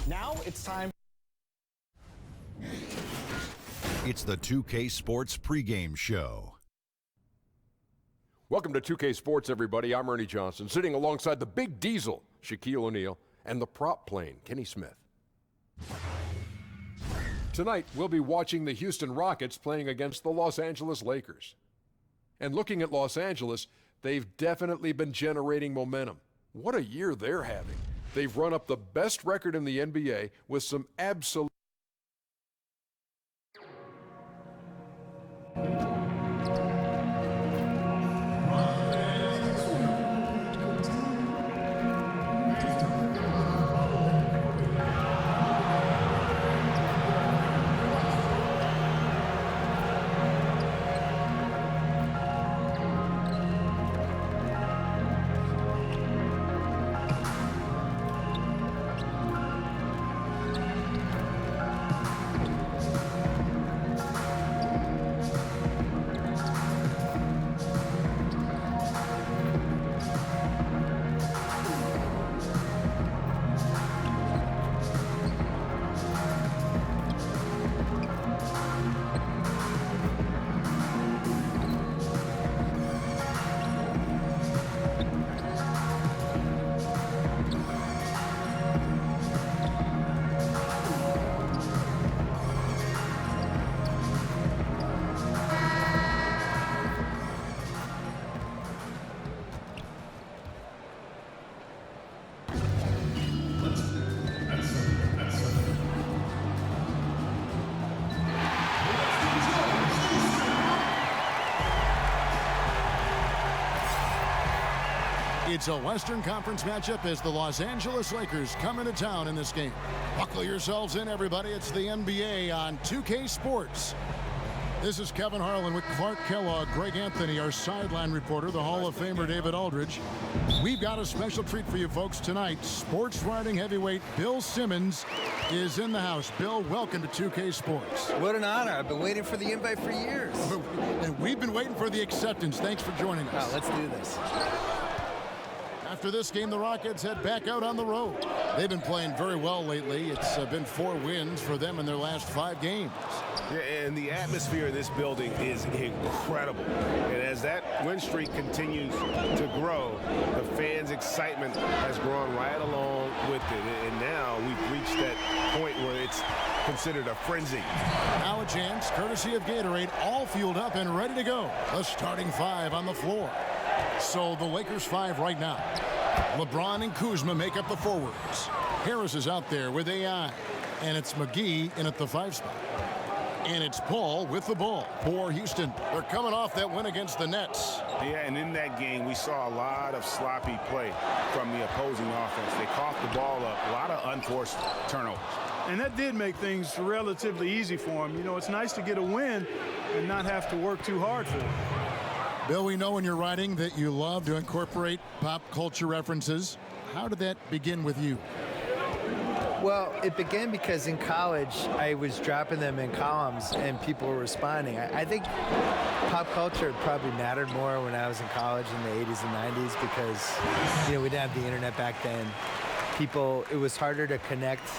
Now it's time. It's the 2K Sports pregame show. Welcome to 2K Sports, everybody. I'm Ernie Johnson, sitting alongside the big diesel, Shaquille O'Neal, and the prop plane, Kenny Smith. Tonight, we'll be watching the Houston Rockets playing against the Los Angeles Lakers. And looking at Los Angeles, they've definitely been generating momentum. What a year they're having. They've run up the best record in the NBA with some absolute... It's a Western Conference matchup as the Los Angeles Lakers come into town in this game. Buckle yourselves in, everybody. It's the NBA on 2K Sports. This is Kevin Harlan with Clark Kellogg, Greg Anthony, our sideline reporter, the Hall of Famer David Aldridge. We've got a special treat for you folks tonight. Sports writing heavyweight Bill Simmons is in the house. Bill, welcome to 2K Sports. What an honor. I've been waiting for the invite for years. And we've been waiting for the acceptance. Thanks for joining us. Let's do this. After this game, the Rockets head back out on the road. They've been playing very well lately. It's been 4 wins for them in their last 5 games. Yeah, and the atmosphere in this building is incredible. And as that win streak continues to grow, the fans' excitement has grown right along with it. And now we've reached that point where it's considered a frenzy. Now a chance, courtesy of Gatorade, all fueled up and ready to go. The starting 5 on the floor. So the Lakers 5 right now. LeBron and Kuzma make up the forwards. Harris is out there with AI. And it's McGee in at the 5 spot. And it's Paul with the ball for Houston. They're coming off that win against the Nets. Yeah, and in that game, we saw a lot of sloppy play from the opposing offense. They coughed the ball up, a lot of unforced turnovers. And that did make things relatively easy for him. You know, it's nice to get a win and not have to work too hard for it. Bill, we know in your writing that you love to incorporate pop culture references. How did that begin with you? Well, it began because in college, I was dropping them in columns and people were responding. I think pop culture probably mattered more when I was in college in the 80s and 90s because, you know, we didn't have the internet back then. It was harder to connect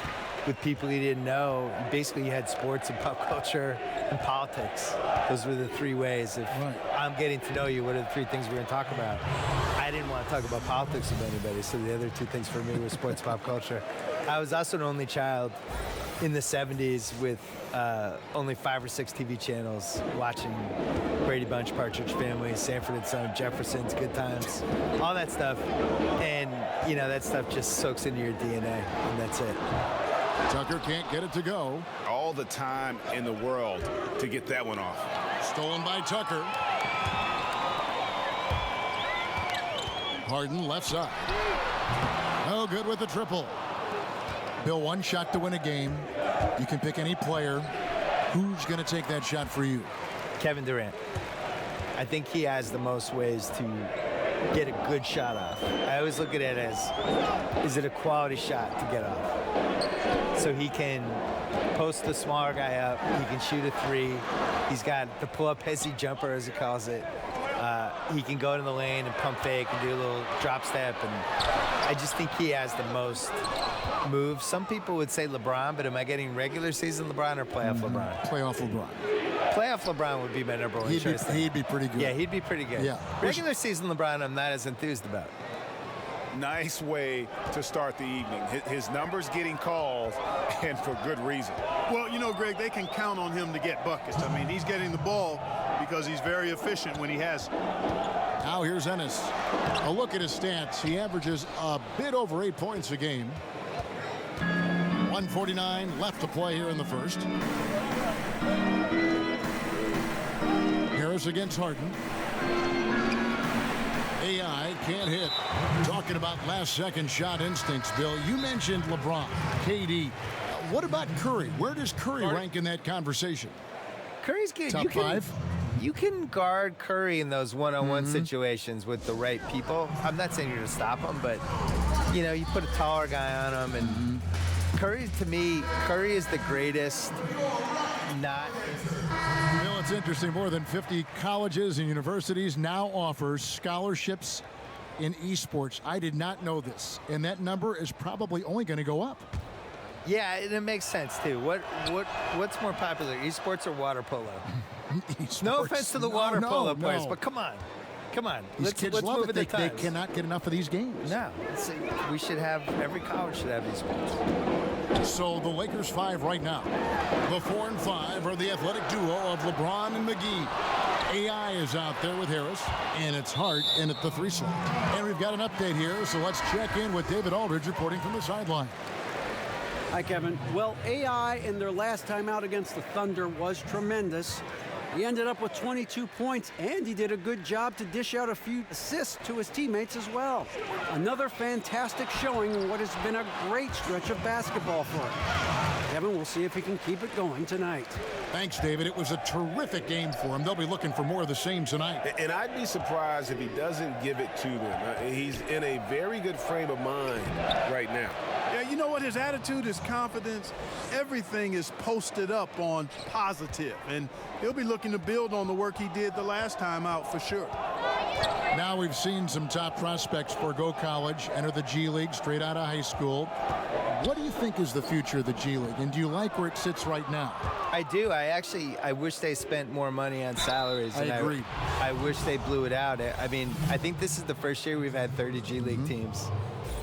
with people you didn't know. Basically, you had sports and pop culture and politics. Those were the 3 ways. If I'm getting to know you, what are the 3 things we're going to talk about? I didn't want to talk about politics with anybody, so the other 2 things for me were sports, pop culture. I was also an only child in the 70s with only 5 or 6 TV channels, watching Brady Bunch, Partridge Family, Sanford and Son, Jefferson's, Good Times, all that stuff. And, you know, that stuff just soaks into your DNA, and that's it. Tucker can't get it to go. All the time in the world to get that one off. Stolen by Tucker. Harden left side. No good with the triple. Bill, 1 shot to win a game. You can pick any player. Who's going to take that shot for you? Kevin Durant. I think he has the most ways to get a good shot off. I always look at it as, is it a quality shot to get off? So he can post the smaller guy up. He can shoot a 3. He's got the pull-up hezzy jumper, as he calls it. He can go to the lane and pump fake and do a little drop step. And I just think he has the most move. Some people would say LeBron, but am I getting regular season LeBron or playoff LeBron? Playoff LeBron. Playoff LeBron would be my number one choice. He'd be pretty good. Yeah, he'd be pretty good. Yeah. Regular season LeBron, I'm not as enthused about. Nice way to start the evening. His numbers getting called, and for good reason. Well, you know, Greg, they can count on him to get buckets. I mean, he's getting the ball because he's very efficient when he has it. Now here's Ennis. A look at his stats. He averages a bit over 8 points a game. 1:49 left to play here in the first. Harris against Harden. AI can't hit. Talking about last-second shot instincts, Bill. You mentioned LeBron, KD. What about Curry? Where does Curry rank in that conversation? Curry's good. Top 5? You can guard Curry in those one-on-one situations with the right people. I'm not saying you're going to stop him, but, you know, you put a taller guy on him. And Curry, to me, Curry is the greatest not... Bill, it's interesting. More than 50 colleges and universities now offers scholarships in esports. I did not know this, and that number is probably only going to go up. Yeah, and it makes sense, too. What's more popular, esports or water polo? Esports. No offense to the water polo players, no. but come on. Come on. These kids let's love move it. with the They times. cannot get enough of these games. No. We should have, every college should have esports. So the Lakers 5 right now. The 4 and 5 are the athletic duo of LeBron and McGee. AI is out there with Harris, and it's Hart in at the 3 slot. And we've got an update here, so let's check in with David Aldridge reporting from the sideline. Hi, Kevin. Well, AI in their last time out against the Thunder was tremendous. He ended up with 22 points, and he did a good job to dish out a few assists to his teammates as well. Another fantastic showing in what has been a great stretch of basketball for him. Kevin, we'll see if he can keep it going tonight. Thanks, David. It was a terrific game for him. They'll be looking for more of the same tonight. And I'd be surprised if he doesn't give it to them. He's in a very good frame of mind right now. Yeah, you know what? His attitude, his confidence, everything is posted up on positive. And he'll be looking to build on the work he did the last time out for sure. Now we've seen some top prospects forego college, enter the G League straight out of high school. What do you think is the future of the G League, and do you like where it sits right now? I do. I wish they spent more money on salaries. I agree. I wish they blew it out. I mean, I think this is the first year we've had 30 G League teams.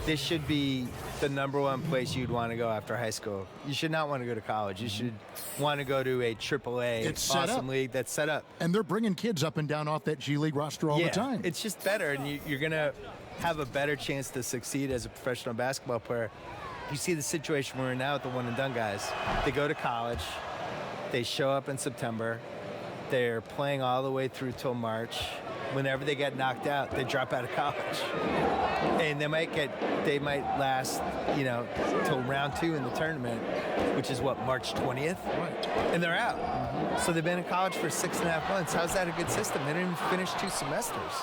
This should be the #1 place you'd want to go after high school. You should not want to go to college. You should want to go to a AAA awesome league that's set up. And they're bringing kids up and down off that G League roster all the time. It's just better, and you're going to have a better chance to succeed as a professional basketball player. You see the situation we're in now with the one-and-done guys. They go to college. They show up in September. They're playing all the way through till March. Whenever they get knocked out, they drop out of college. And they might last, you know, till round 2 in the tournament, which is what, March 20th? Right. And they're out. So they've been in college for 6.5 months. How's that a good system? They didn't even finish 2 semesters.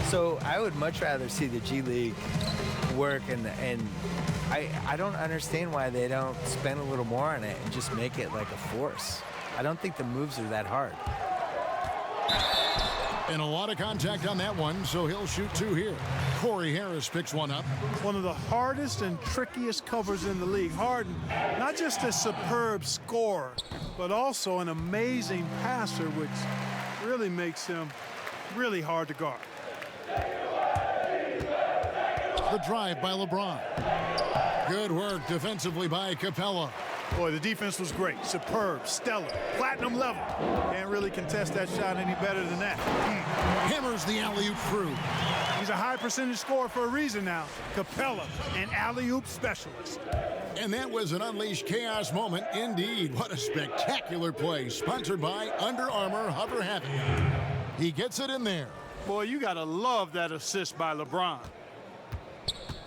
So I would much rather see the G League work, and I don't understand why they don't spend a little more on it and just make it like a force. I don't think the moves are that hard. And a lot of contact on that one, so he'll shoot 2 here. Corey Harris picks one up. One of the hardest and trickiest covers in the league. Harden, not just a superb scorer, but also an amazing passer, which really makes him really hard to guard. The drive by LeBron. Good work defensively by Capella. Boy, the defense was great. Superb, stellar, platinum level. Can't really contest that shot any better than that. Hammers the alley-oop through. He's a high percentage scorer for a reason now. Capella, an alley-oop specialist. And that was an unleashed chaos moment indeed. What a spectacular play. Sponsored by Under Armour Hover Havoc. He gets it in there. Boy, you got to love that assist by LeBron.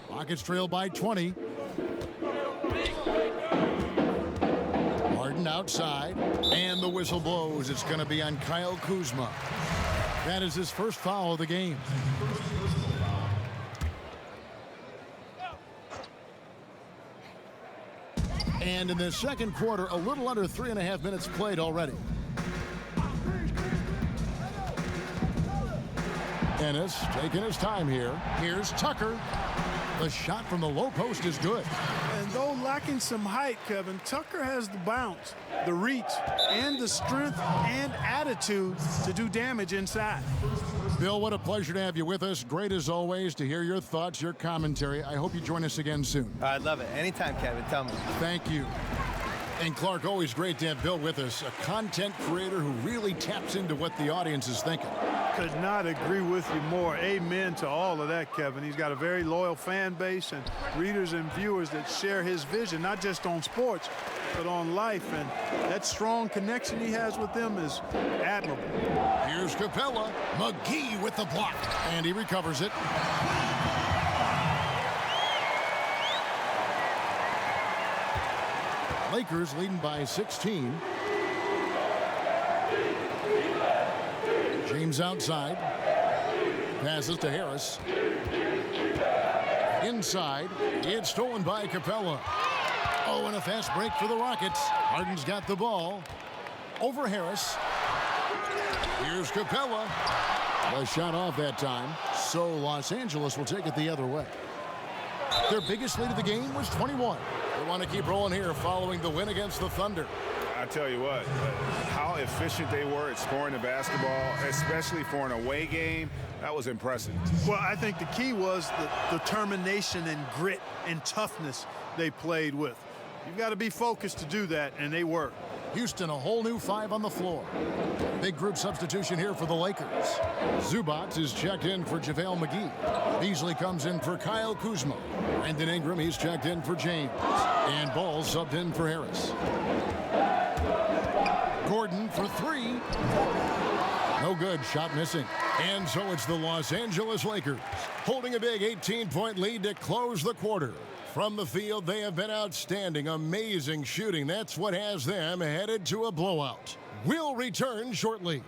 Rockets trail by 20. Harden outside, and the whistle blows. It's going to be on Kyle Kuzma. That is his first foul of the game. And in the second quarter, a little under 3.5 minutes played already. Ennis taking his time here. Here's Tucker. The shot from the low post is good. And those lacking some height, Kevin, Tucker has the bounce, the reach, and the strength and attitude to do damage inside. Bill, what a pleasure to have you with us. Great as always to hear your thoughts, your commentary. I hope you join us again soon. I'd love it. Anytime, Kevin. Tell me. Thank you. And Clark, always great to have Bill with us, a content creator who really taps into what the audience is thinking. Could not agree with you more. Amen to all of that, Kevin. He's got a very loyal fan base and readers and viewers that share his vision, not just on sports, but on life. And that strong connection he has with them is admirable. Here's Capella. McGee with the block. And he recovers it. Lakers leading by 16. James outside. Passes to Harris. Inside. It's stolen by Capella. Oh, and a fast break for the Rockets. Harden's got the ball. Over Harris. Here's Capella. A shot off that time. So Los Angeles will take it the other way. Their biggest lead of the game was 21. They want to keep rolling here following the win against the Thunder. I tell you what, how efficient they were at scoring the basketball, especially for an away game, that was impressive. Well, I think the key was the determination and grit and toughness they played with. You've got to be focused to do that, and they were. Houston, a whole new 5 on the floor. Big group substitution here for the Lakers. Zubac is checked in for JaVale McGee. Beasley comes in for Kyle Kuzma. Brandon Ingram, he's checked in for James. And Ball subbed in for Harris. Gordon for 3. No good, shot missing. And so it's the Los Angeles Lakers holding a big 18-point lead to close the quarter. From the field, they have been outstanding, amazing shooting. That's what has them headed to a blowout. We'll return shortly.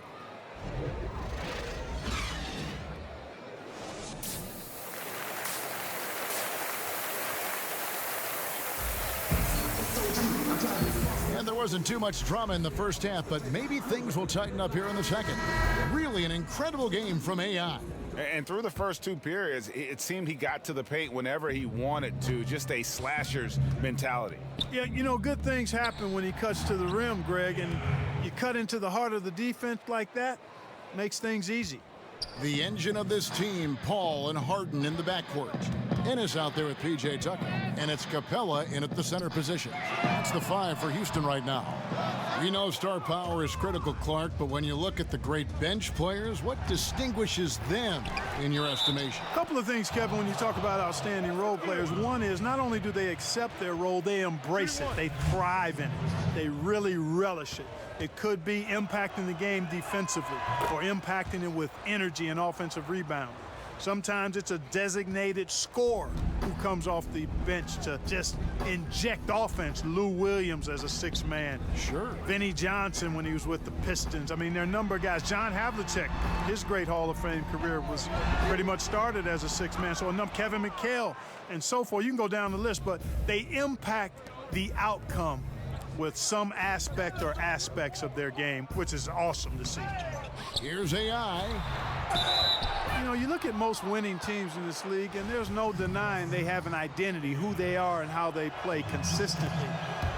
And there wasn't too much drama in the first half, but maybe things will tighten up here in the second. Really an incredible game from AI. And through the first 2 periods, it seemed he got to the paint whenever he wanted to, just a slasher's mentality. Yeah, you know, good things happen when he cuts to the rim, Greg, and you cut into the heart of the defense like that, makes things easy. The engine of this team, Paul and Harden in the backcourt. Ennis out there with P.J. Tucker. And it's Capella in at the center position. That's the 5 for Houston right now. We know star power is critical, Clark, but when you look at the great bench players, what distinguishes them in your estimation? A couple of things, Kevin, when you talk about outstanding role players. One is not only do they accept their role, they embrace it. They thrive in it. They really relish it. It could be impacting the game defensively or impacting it with energy and offensive rebound. Sometimes it's a designated scorer who comes off the bench to just inject offense. Lou Williams as a 6th man. Sure. Vinnie Johnson when he was with the Pistons. I mean, there are a number of guys. John Havlicek, his great Hall of Fame career was pretty much started as a 6th man. So Kevin McHale and so forth. You can go down the list, but they impact the outcome with some aspect or aspects of their game, which is awesome to see. Here's AI. You know, you look at most winning teams in this league, and there's no denying they have an identity, who they are and how they play consistently.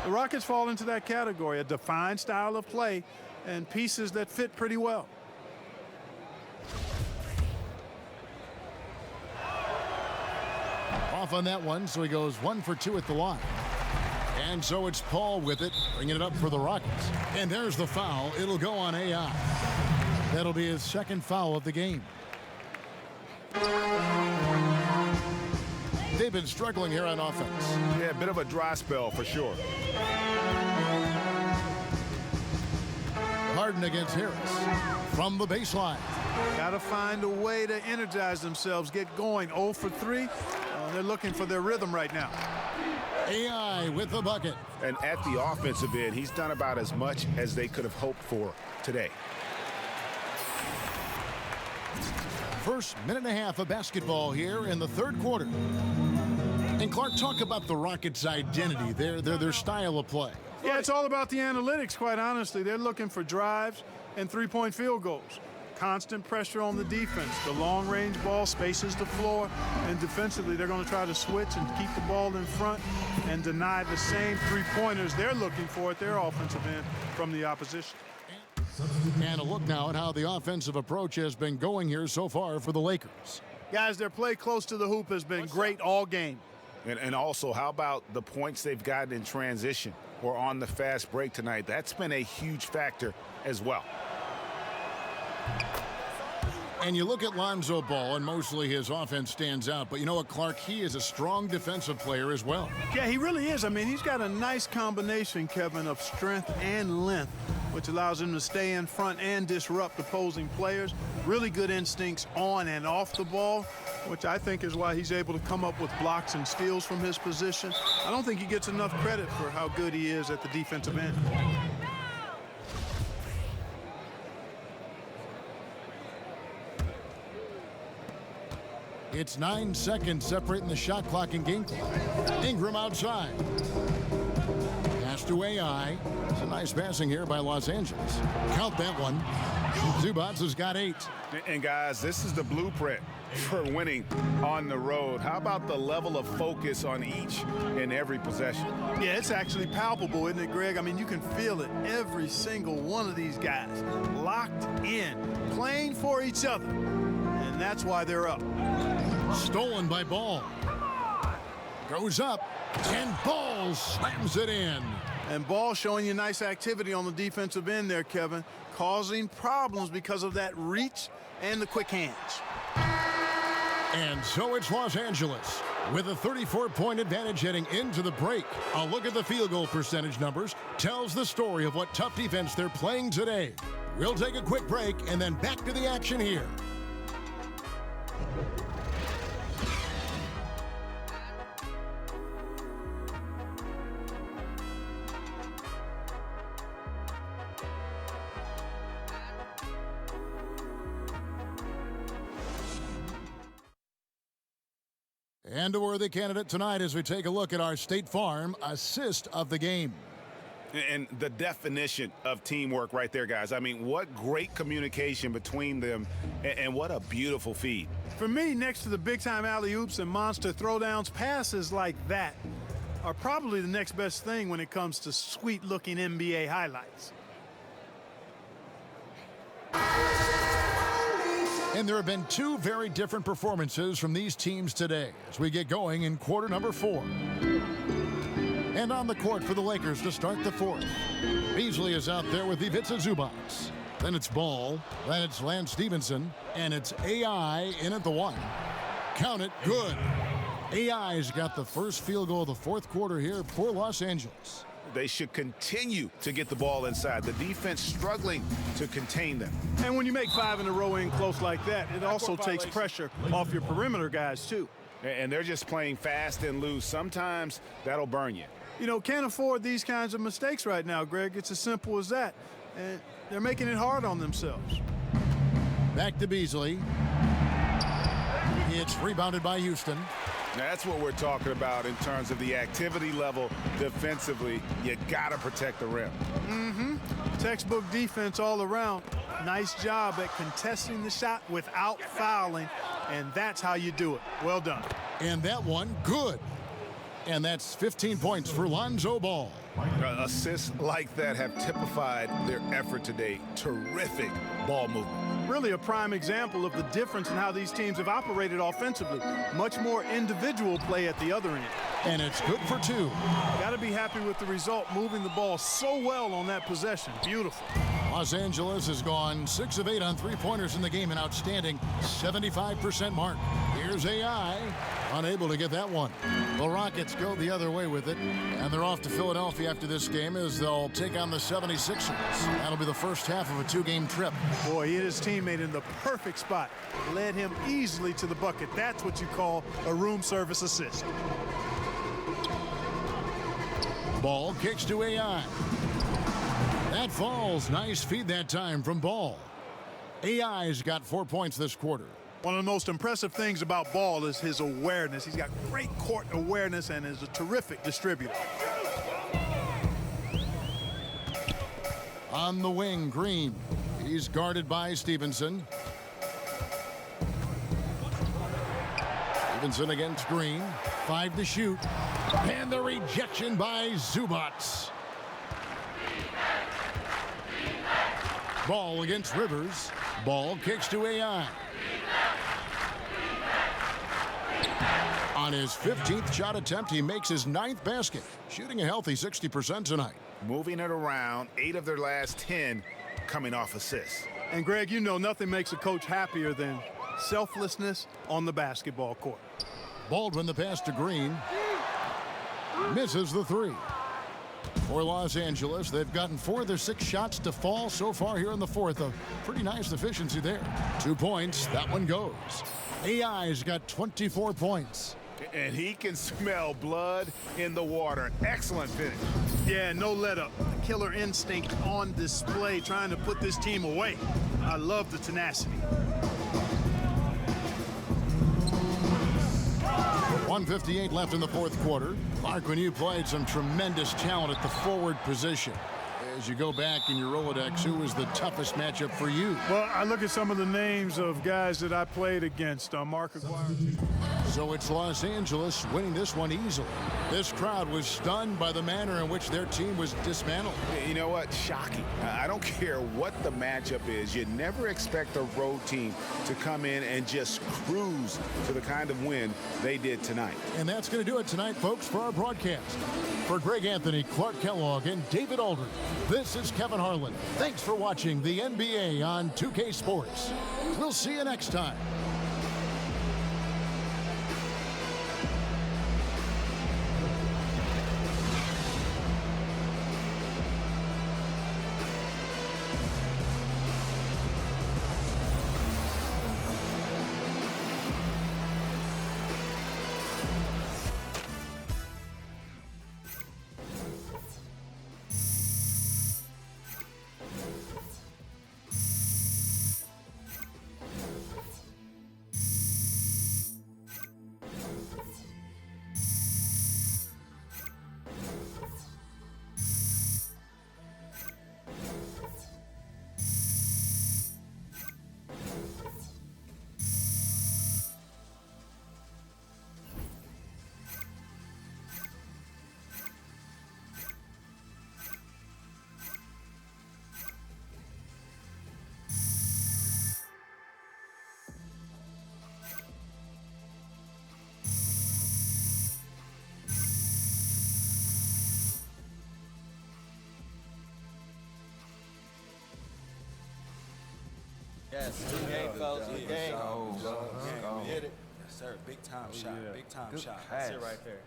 The Rockets fall into that category, a defined style of play and pieces that fit pretty well. Off on that one, so he goes 1 for 2 at the line. And so it's Paul with it, bringing it up for the Rockets. And there's the foul. It'll go on AI. That'll be his 2nd foul of the game. They've been struggling here on offense. Yeah, a bit of a dry spell for sure. Harden against Harris from the baseline. Got to find a way to energize themselves, get going. 0 for 3. They're looking for their rhythm right now. AI with the bucket. And at the offensive end, he's done about as much as they could have hoped for today. First minute and a half of basketball here in the 3rd quarter. And Clark, talk about the Rockets' identity, their style of play. Yeah, it's all about the analytics, quite honestly. They're looking for drives and 3-point field goals. Constant pressure on the defense. The long-range ball spaces the floor, and defensively they're going to try to switch and keep the ball in front and deny the same three-pointers they're looking for at their offensive end from the opposition. And a look now at how the offensive approach has been going here so far for the Lakers. Guys, their play close to the hoop has been great all game. And also, how about the points they've gotten in transition or on the fast break tonight? That's been a huge factor as well. And you look at Lonzo Ball, and mostly his offense stands out. But you know what, Clark? He is a strong defensive player as well. Yeah, he really is. I mean, he's got a nice combination, Kevin, of strength and length, which allows him to stay in front and disrupt opposing players. Really good instincts on and off the ball, which I think is why he's able to come up with blocks and steals from his position. I don't think he gets enough credit for how good he is at the defensive end. It's 9 seconds separating the shot clock and game clock. Ingram outside. Pass to AI. It's a nice passing here by Los Angeles. Count that one. Zubac has got 8. And guys, this is the blueprint for winning on the road. How about the level of focus on each and every possession? Yeah, it's actually palpable, isn't it, Greg? I mean, you can feel it. Every single one of these guys locked in, playing for each other. And that's why they're up. Stolen by Ball. Goes up, and Ball slams it in. And Ball showing you nice activity on the defensive end there, Kevin, causing problems because of that reach and the quick hands. And so it's Los Angeles with a 34-point advantage heading into the break. A look at the field goal percentage numbers tells the story of what tough defense they're playing today. We'll take a quick break and then back to the action here. And a worthy candidate tonight as we take a look at our State Farm assist of the game. And the definition of teamwork right there, guys. I mean, what great communication between them, and what a beautiful feed. For me, next to the big-time alley-oops and monster throwdowns, passes like that are probably the next best thing when it comes to sweet-looking NBA highlights. And there have been two very different performances from these teams today as we get going in quarter number 4. And on the court for the Lakers to start the fourth. Beasley is out there with Ivica Zubac. Then it's Ball. Then it's Lance Stevenson. And it's AI in at the 1. Count it. Good. AI's got the first field goal of the fourth quarter here for Los Angeles. They should continue to get the ball inside. The defense struggling to contain them. And when you make 5 in a row in close like that, it also takes pressure off your perimeter guys, too. And they're just playing fast and loose. Sometimes that'll burn you. You know, can't afford these kinds of mistakes right now, Greg. It's as simple as that. And they're making it hard on themselves. Back to Beasley. It's rebounded by Houston. That's what we're talking about in terms of the activity level defensively. You got to protect the rim. Textbook defense all around. Nice job at contesting the shot without fouling, and that's how you do it. Well done. And that one, good. And that's 15 points for Lonzo Ball. Assists like that have typified their effort today. Terrific ball movement. Really a prime example of the difference in how these teams have operated offensively. Much more individual play at the other end. And it's good for 2. Got to be happy with the result, moving the ball so well on that possession. Beautiful. Los Angeles has gone 6 of 8 on three-pointers in the game, an outstanding 75% mark. Here's AI, unable to get that one. The Rockets go the other way with it, and they're off to Philadelphia after this game as they'll take on the 76ers. That'll be the first half of a 2-game trip. Boy, he and his teammate in the perfect spot. Led him easily to the bucket. That's what you call a room service assist. Ball kicks to AI. That falls. Nice feed that time from Ball. AI's got 4 points this quarter. One of the most impressive things about Ball is his awareness. He's got great court awareness and is a terrific distributor. On the wing, Green. He's guarded by Stevenson. Stevenson against Green. 5 to shoot. And the rejection by Zubats. Ball against Rivers. Ball kicks to AI. On his 15th shot attempt, he makes his 9th basket, shooting a healthy 60% tonight. Moving it around, 8 of their last 10 coming off assists. And Greg, you know nothing makes a coach happier than selflessness on the basketball court. Baldwin the pass to Green. Misses the 3. For Los Angeles, they've gotten 4 of their 6 shots to fall so far here in the 4th. A pretty nice efficiency there. 2 points, that one goes. AI's got 24 points. And he can smell blood in the water. Excellent finish. Yeah, no let up. Killer instinct on display, trying to put this team away. I love the tenacity. 1:58 left in the 4th quarter. Clark, when you played some tremendous talent at the forward position. As you go back in your Rolodex, who was the toughest matchup for you? Well, I look at some of the names of guys that I played against. Mark Aguirre. So it's Los Angeles winning this one easily. This crowd was stunned by the manner in which their team was dismantled. You know what? Shocking. I don't care what the matchup is. You never expect a road team to come in and just cruise to the kind of win they did tonight. And that's going to do it tonight, folks, for our broadcast. For Greg Anthony, Clark Kellogg, and David Aldridge, this is Kevin Harlan. Thanks for watching the NBA on 2K Sports. We'll see you next time. Yes, good game, fellas. Good game. Go. We hit it. Yes, sir. Big time shot. Big time shot. That's it right there.